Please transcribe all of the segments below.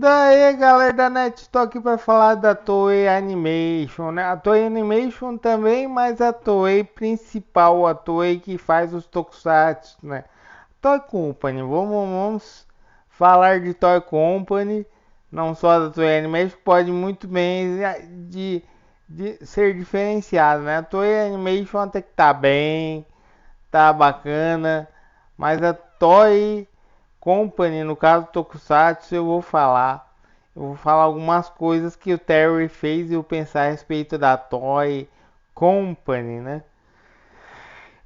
Daí, galera da net, tô aqui para falar da Toei Animation, né? A Toei Animation também, mas a Toei principal, a Toei que faz os tokusatsu, né? Toy Company, vamos falar de Toy Company, não só da Toei Animation, que pode muito bem de ser diferenciado, né? A Toei Animation até que tá bem, tá bacana, mas a Toy Company, no caso do Tokusatsu, eu vou falar. Eu vou falar algumas coisas que o Terry fez e eu pensar a respeito da Toy Company, né?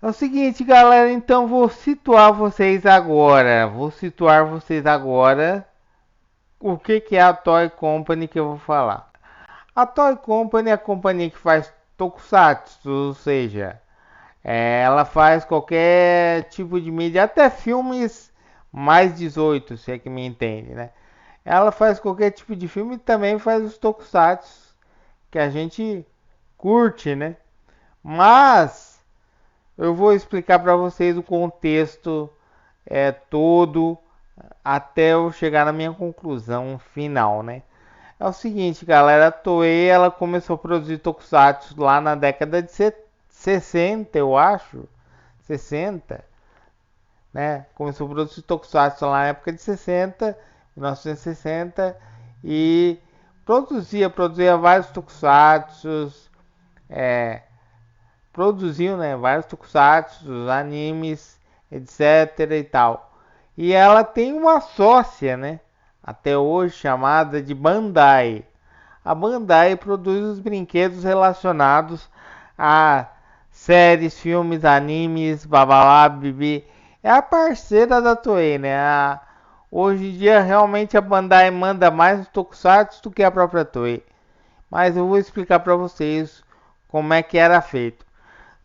É o seguinte, galera, então vou situar vocês agora. Vou situar vocês agora o que é a Toy Company que eu vou falar. A Toy Company é a companhia que faz Tokusatsu, ou seja, ela faz qualquer tipo de mídia, até filmes mais 18, se é que me entende, né? Ela faz qualquer tipo de filme e também faz os tokusatsu que a gente curte, né? Mas eu vou explicar para vocês o contexto todo até eu chegar na minha conclusão final, né? É o seguinte, galera, a Toei ela começou a produzir tokusatsu lá na década de 60, eu acho, 60, né? Começou a produzir tokusatsu lá na época de 60, 1960 e produzia vários tokusatsu, é, produziu, né, vários tokusatsu, animes, etc e tal. E ela tem uma sócia, né, até hoje chamada de Bandai. A Bandai produz os brinquedos relacionados a séries, filmes, animes, babalá, bibi. É a parceira da Toei, né? Hoje em dia realmente a Bandai manda mais no Tokusatsu do que a própria Toei. Mas eu vou explicar para vocês como é que era feito.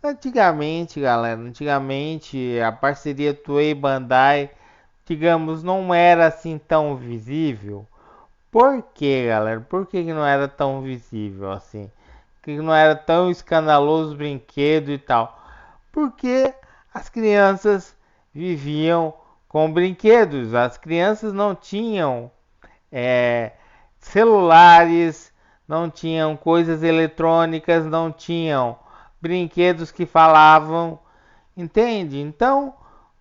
Antigamente, galera, antigamente a parceria Toei Bandai, digamos, não era assim tão visível. Por que, galera? Por que não era tão visível assim? Que não era tão escandaloso o brinquedo e tal? Porque as crianças viviam com brinquedos. As crianças não tinham é, celulares, não tinham coisas eletrônicas, não tinham brinquedos que falavam, entende? Então,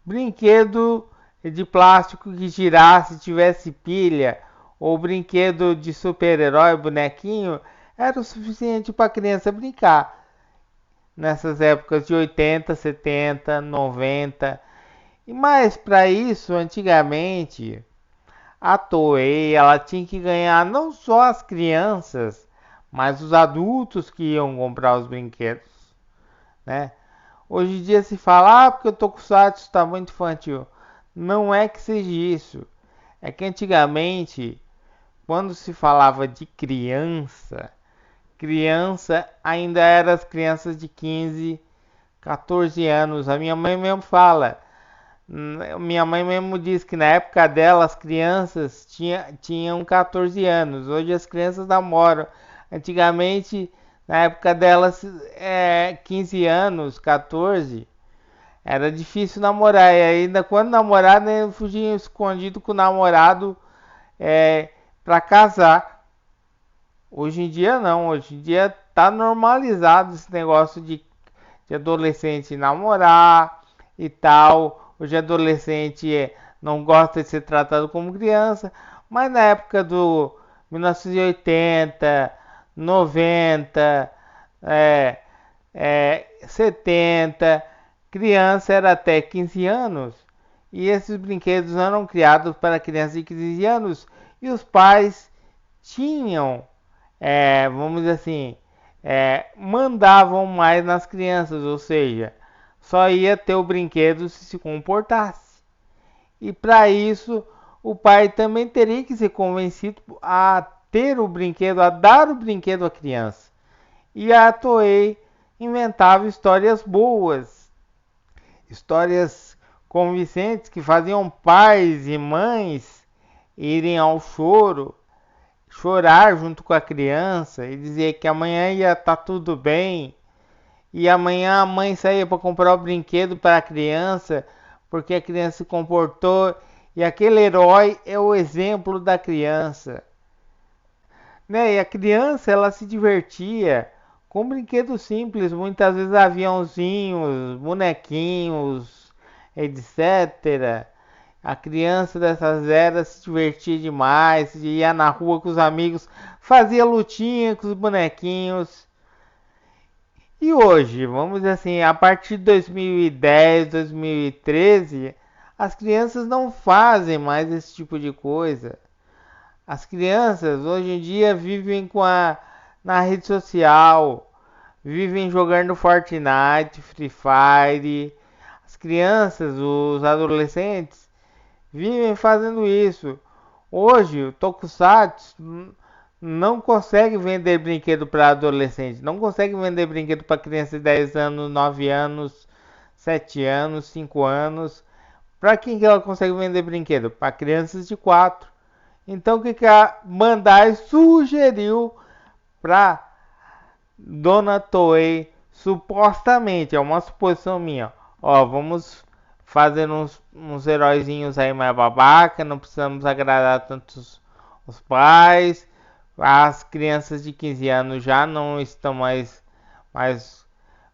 brinquedo de plástico que girasse, tivesse pilha, ou brinquedo de super-herói, bonequinho, era o suficiente para a criança brincar. Nessas épocas de 80, 70, 90. E mais para isso, antigamente, a Toei ela tinha que ganhar não só as crianças, mas os adultos que iam comprar os brinquedos, né? Hoje em dia se fala, porque o Tokusatsu está muito infantil. Não é que seja isso. É que antigamente, quando se falava de criança, criança ainda eram as crianças de 15, 14 anos. A minha mãe mesmo fala. Minha mãe mesmo diz que na época dela as crianças tinham 14 anos. Hoje as crianças namoram. Antigamente, na época delas, 15 anos, 14. Era difícil namorar. E ainda quando namorar, né, fugiam escondido com o namorado é, para casar. Hoje em dia não. Hoje em dia tá normalizado esse negócio de adolescente namorar e tal. Hoje adolescente não gosta de ser tratado como criança, mas na época do 1980, 90, 70, criança era até 15 anos e esses brinquedos eram criados para crianças de 15 anos e os pais tinham, vamos dizer assim, mandavam mais nas crianças, ou seja, só ia ter o brinquedo se comportasse. E para isso, o pai também teria que ser convencido a ter o brinquedo, a dar o brinquedo à criança. E a Toei inventava histórias boas, histórias convincentes que faziam pais e mães irem ao choro, chorar junto com a criança e dizer que amanhã ia estar tudo bem. E amanhã a mãe saía para comprar o brinquedo para a criança porque a criança se comportou E aquele herói é o exemplo da criança, né? E a criança, ela se divertia com brinquedos simples, muitas vezes aviãozinhos, bonequinhos, etc. A criança dessas eras se divertia demais, ia na rua com os amigos, fazia lutinha com os bonequinhos. E hoje, vamos dizer assim, a partir de 2010, 2013, as crianças não fazem mais esse tipo de coisa. As crianças hoje em dia vivem na rede social, vivem jogando Fortnite, Free Fire. As crianças, os adolescentes, vivem fazendo isso. Hoje, o Tokusatsu não consegue vender brinquedo para adolescente, não consegue vender brinquedo para criança de 10 anos, 9 anos, 7 anos, 5 anos. Para quem que ela consegue vender brinquedo? Para crianças de 4. Então o que, que a Bandai sugeriu para Dona Toei? Supostamente, é uma suposição minha. Ó, vamos fazer uns heróizinhos aí mais babaca, não precisamos agradar tantos os pais. As crianças de 15 anos já não estão mais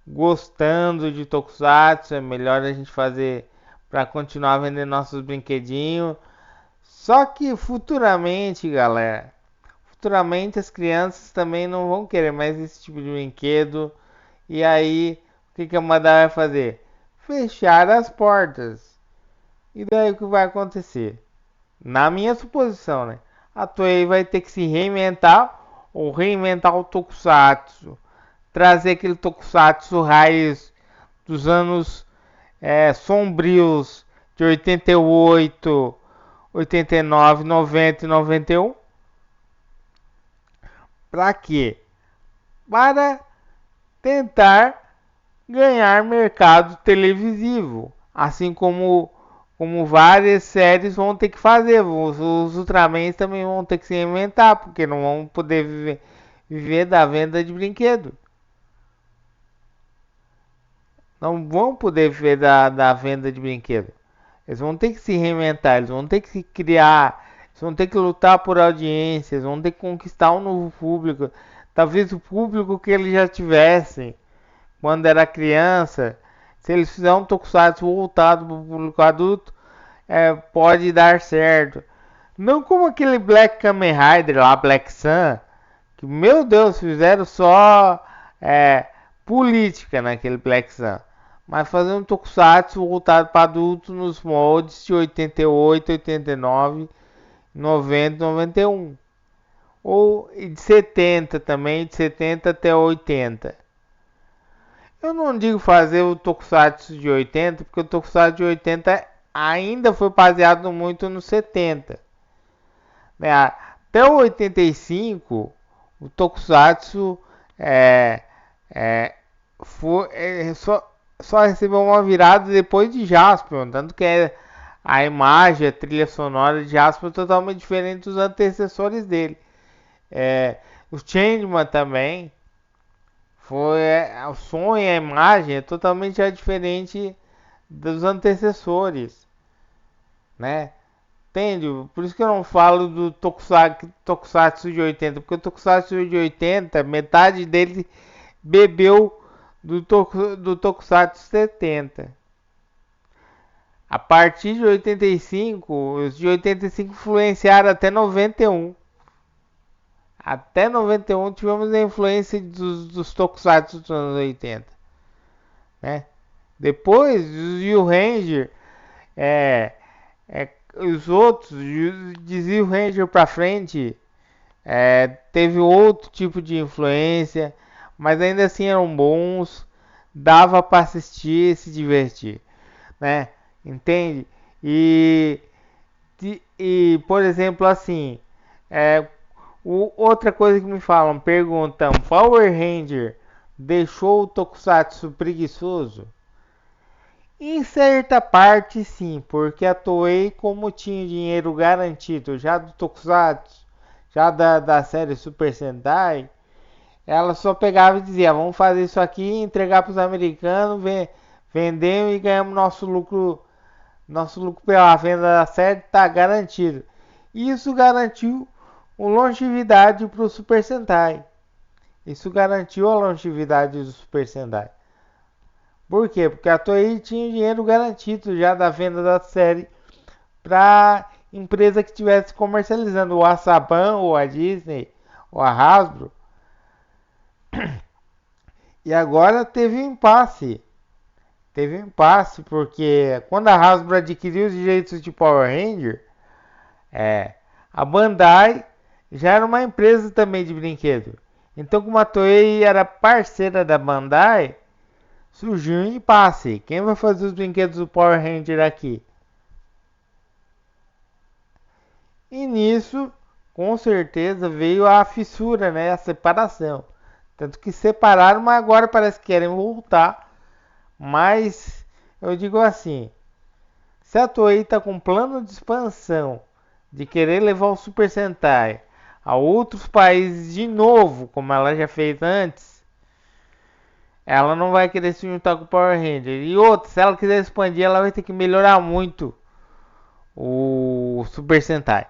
gostando de Tokusatsu. É melhor a gente fazer para continuar vendendo nossos brinquedinhos. Só que futuramente, galera, futuramente as crianças também não vão querer mais esse tipo de brinquedo. E aí, o que, que a Madara vai fazer? Fechar as portas. E daí o que vai acontecer? Na minha suposição, né? A Toei vai ter que se reinventar ou reinventar o Tokusatsu. Trazer aquele Tokusatsu raiz dos anos sombrios de 88, 89, 90 e 91. Para quê? Para tentar ganhar mercado televisivo, assim como várias séries vão ter que fazer. Os Ultramans também vão ter que se inventar, porque não vão poder viver da venda de brinquedo. Não vão poder viver da venda de brinquedo. Eles vão ter que se reinventar, eles vão ter que se criar, eles vão ter que lutar por audiência, eles vão ter que conquistar um novo público. Talvez o público que eles já tivessem quando era criança, se eles fizerem um tokusatsu voltado para o público adulto, pode dar certo. Não como aquele Black Kamen Rider lá, Black Sun, que, meu Deus, fizeram só política naquele Black Sun. Mas fazendo um tokusatsu voltado para adulto nos moldes de 88, 89, 90, 91. Ou de 70 também, de 70 até 80. Eu não digo fazer o Tokusatsu de 80, porque o Tokusatsu de 80 ainda foi baseado muito no 70. Né? Até o 85, o Tokusatsu foi, só recebeu uma virada depois de Jaspion, tanto que a imagem, a trilha sonora de Jaspion é totalmente diferente dos antecessores dele. O Changeman também foi o som e a imagem é totalmente diferente dos antecessores, né? Entende? Por isso que eu não falo do Tokusatsu de 80, porque o Tokusatsu de 80, metade dele bebeu do Tokusatsu 70. A partir de 85, os de 85 influenciaram até 91. Até 91 tivemos a influência dos Tokusatsu dos anos 80. Né? Depois, os Yu Ranger, os outros, de Yu Ranger pra frente, teve outro tipo de influência, mas ainda assim eram bons, dava para assistir e se divertir, né? Entende? E por exemplo, assim, outra coisa que me falam, perguntam, Power Ranger deixou o Tokusatsu preguiçoso? Em certa parte sim, porque a Toei, como tinha dinheiro garantido já do Tokusatsu, já da série Super Sentai, ela só pegava e dizia, vamos fazer isso aqui, entregar para os americanos, vendemos e ganhamos nosso lucro Nosso lucro pela venda da série está garantido. Isso garantiu uma longevidade para o Super Sentai. Isso garantiu a longevidade do Super Sentai. Por quê? Porque a Toei tinha dinheiro garantido já da venda da série para empresa que estivesse comercializando, ou a Saban, ou a Disney, ou a Hasbro. E agora teve um impasse. Teve um impasse porque quando a Hasbro adquiriu os direitos de Power Ranger, a Bandai já era uma empresa também de brinquedo. Então, como a Toei era parceira da Bandai, surgiu um impasse. Quem vai fazer os brinquedos do Power Ranger aqui? E nisso, com certeza, veio a fissura, né? A separação. Tanto que separaram, mas agora parece que querem voltar. Mas eu digo assim, se a Toei está com plano de expansão, de querer levar o Super Sentai a outros países de novo, como ela já fez antes, ela não vai querer se juntar com o Power Ranger. E outra, se ela quiser expandir, ela vai ter que melhorar muito o Super Sentai.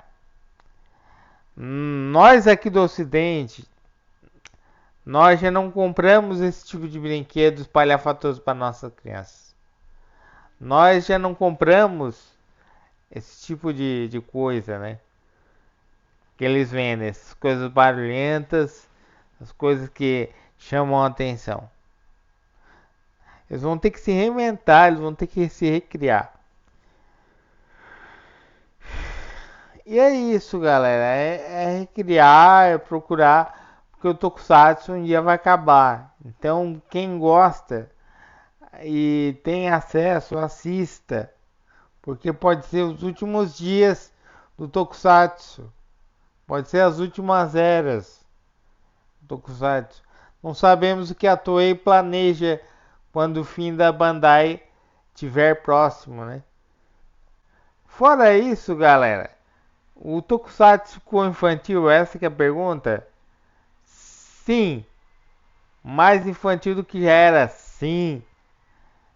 Nós aqui do Ocidente, nós já não compramos esse tipo de brinquedo espalhafatoso para nossas crianças. Nós já não compramos esse tipo de coisa, né? Que eles vendem, essas coisas barulhentas, as coisas que chamam a atenção. Eles vão ter que se reinventar, eles vão ter que se recriar. E é isso, galera. É recriar, é procurar, porque o Tokusatsu um dia vai acabar. Então, quem gosta e tem acesso, assista, porque pode ser os últimos dias do Tokusatsu, pode ser as últimas eras do Tokusatsu. Não sabemos o que a Toei planeja quando o fim da Bandai estiver próximo, né? Fora isso, galera, o Tokusatsu ficou infantil? Essa que é a pergunta? Sim, mais infantil do que já era, sim.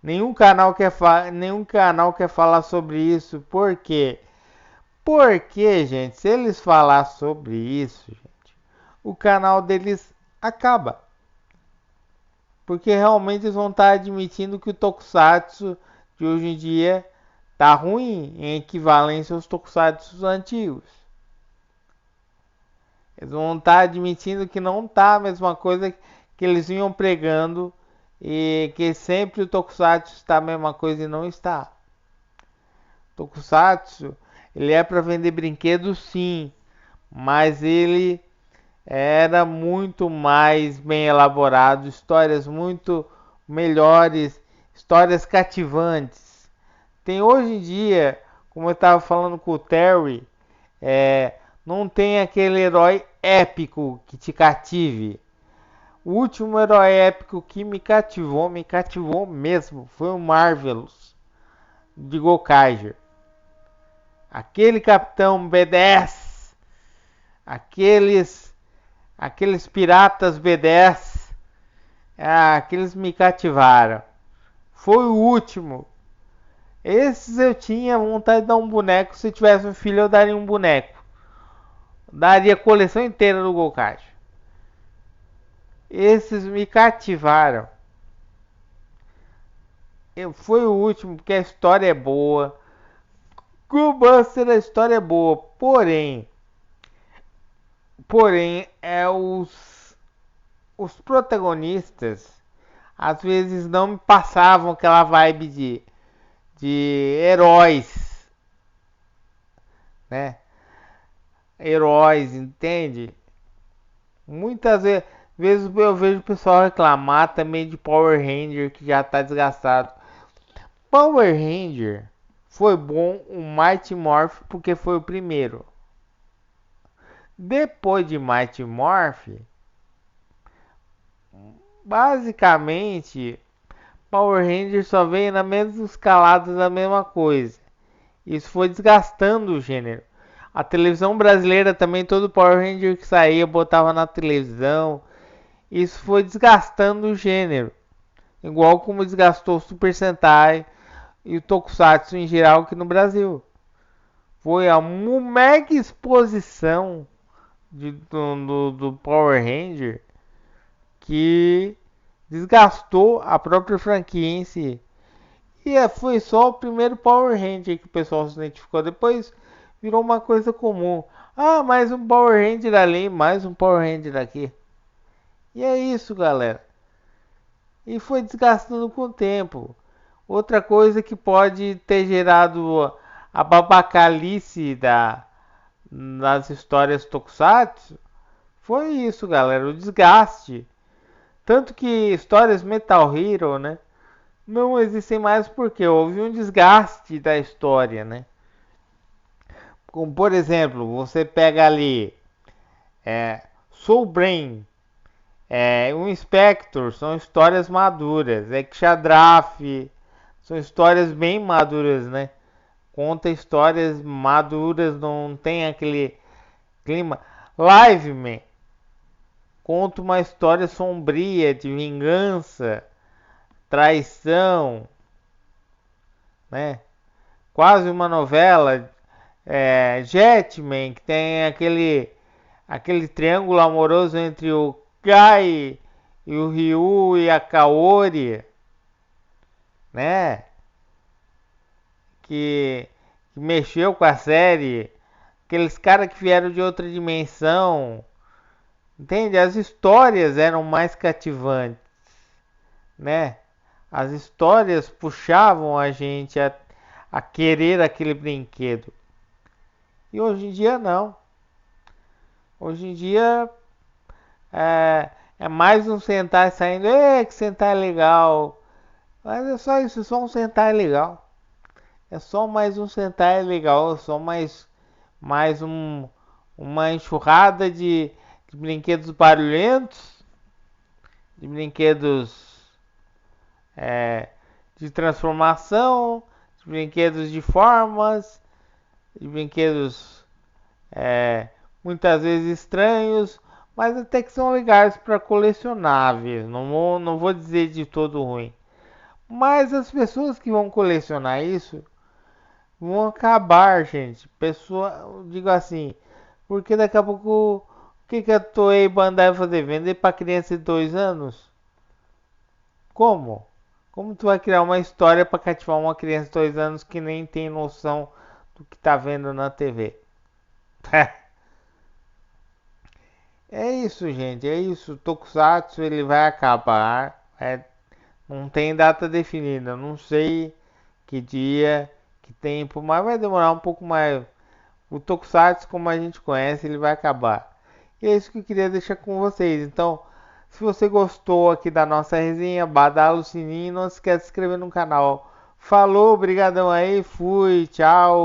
Nenhum canal quer falar sobre isso. Por quê? Porque, gente, se eles falar sobre isso, gente, o canal deles acaba. Porque realmente eles vão estar admitindo que o Tokusatsu de hoje em dia tá ruim em equivalência aos Tokusatsu antigos. Eles vão estar admitindo que não tá a mesma coisa que eles vinham pregando e que sempre o Tokusatsu está a mesma coisa e não está. Tokusatsu, ele é para vender brinquedos sim, mas ele era muito mais bem elaborado, histórias muito melhores, histórias cativantes. Tem hoje em dia, como eu estava falando com o Terry, não tem aquele herói épico que te cative. O último herói épico que me cativou mesmo, foi o Marvelous de Gokaiger. Aquele Capitão B10, aqueles piratas B10, aqueles me cativaram. Foi o último. Esses eu tinha vontade de dar um boneco. Se eu tivesse um filho, eu daria um boneco. Daria a coleção inteira do Gokaiger. Esses me cativaram. Foi o último porque a história é boa. Go Buster, a história é boa. Porém, os protagonistas às vezes não me passavam aquela vibe de heróis, né? Heróis, entende? Muitas vezes eu vejo o pessoal reclamar também de Power Ranger que já está desgastado. Power Ranger foi bom o Mighty Morph porque foi o primeiro. Depois de Mighty Morph, basicamente Power Ranger só veio na mesma escalada da mesma coisa. Isso foi desgastando o gênero. A televisão brasileira também, todo Power Ranger que saía botava na televisão. Isso foi desgastando o gênero. Igual como desgastou o Super Sentai. e o Tokusatsu em geral aqui no Brasil. Foi a mega exposição do Power Ranger que desgastou a própria franquia em si. E foi só o primeiro Power Ranger que o pessoal se identificou. Depois virou uma coisa comum. Ah, mais um Power Ranger ali, mais um Power Ranger aqui. E é isso, galera. E foi desgastando com o tempo. Outra coisa que pode ter gerado a babacalice nas histórias Tokusatsu foi isso, galera, o desgaste. Tanto que histórias Metal Hero, né, não existem mais porque houve um desgaste da história, né? Como por exemplo, você pega ali Soul Brain, um Spectre, são histórias maduras. Exadraf, são histórias bem maduras, né? Conta histórias maduras, não tem aquele clima. Liveman conta uma história sombria de vingança, traição, né? Quase uma novela. Jetman, que tem aquele triângulo amoroso entre o Kai e o Ryu e a Kaori, né? Que mexeu com a série. Aqueles caras que vieram de outra dimensão. Entende? As histórias eram mais cativantes, né? As histórias puxavam a gente a querer aquele brinquedo. E hoje em dia não. Hoje em dia é mais um Sentai saindo. Que Sentai legal. Mas é só isso, é só um Sentai legal. É só mais um Sentai legal. É só mais uma enxurrada de brinquedos barulhentos. De brinquedos de transformação. De brinquedos de formas. De brinquedos muitas vezes estranhos, mas até que são legais para colecionáveis. Não vou dizer de todo ruim. Mas as pessoas que vão colecionar isso vão acabar, gente. Pessoa, digo assim, porque daqui a pouco o que a Toei Bandai vai fazer? Vender para criança de 2 anos? Como? Como tu vai criar uma história para cativar uma criança de 2 anos que nem tem noção do que tá vendo na TV? É isso, gente. É isso. O Tokusatsu ele vai acabar. Não tem data definida. Não sei que dia, que tempo, mas vai demorar um pouco mais. O Tokusatsu, como a gente conhece, ele vai acabar. E é isso que eu queria deixar com vocês. Então, se você gostou aqui da nossa resenha, badala o sininho e não se esqueça de se inscrever no canal. Falou, brigadão aí, fui, tchau!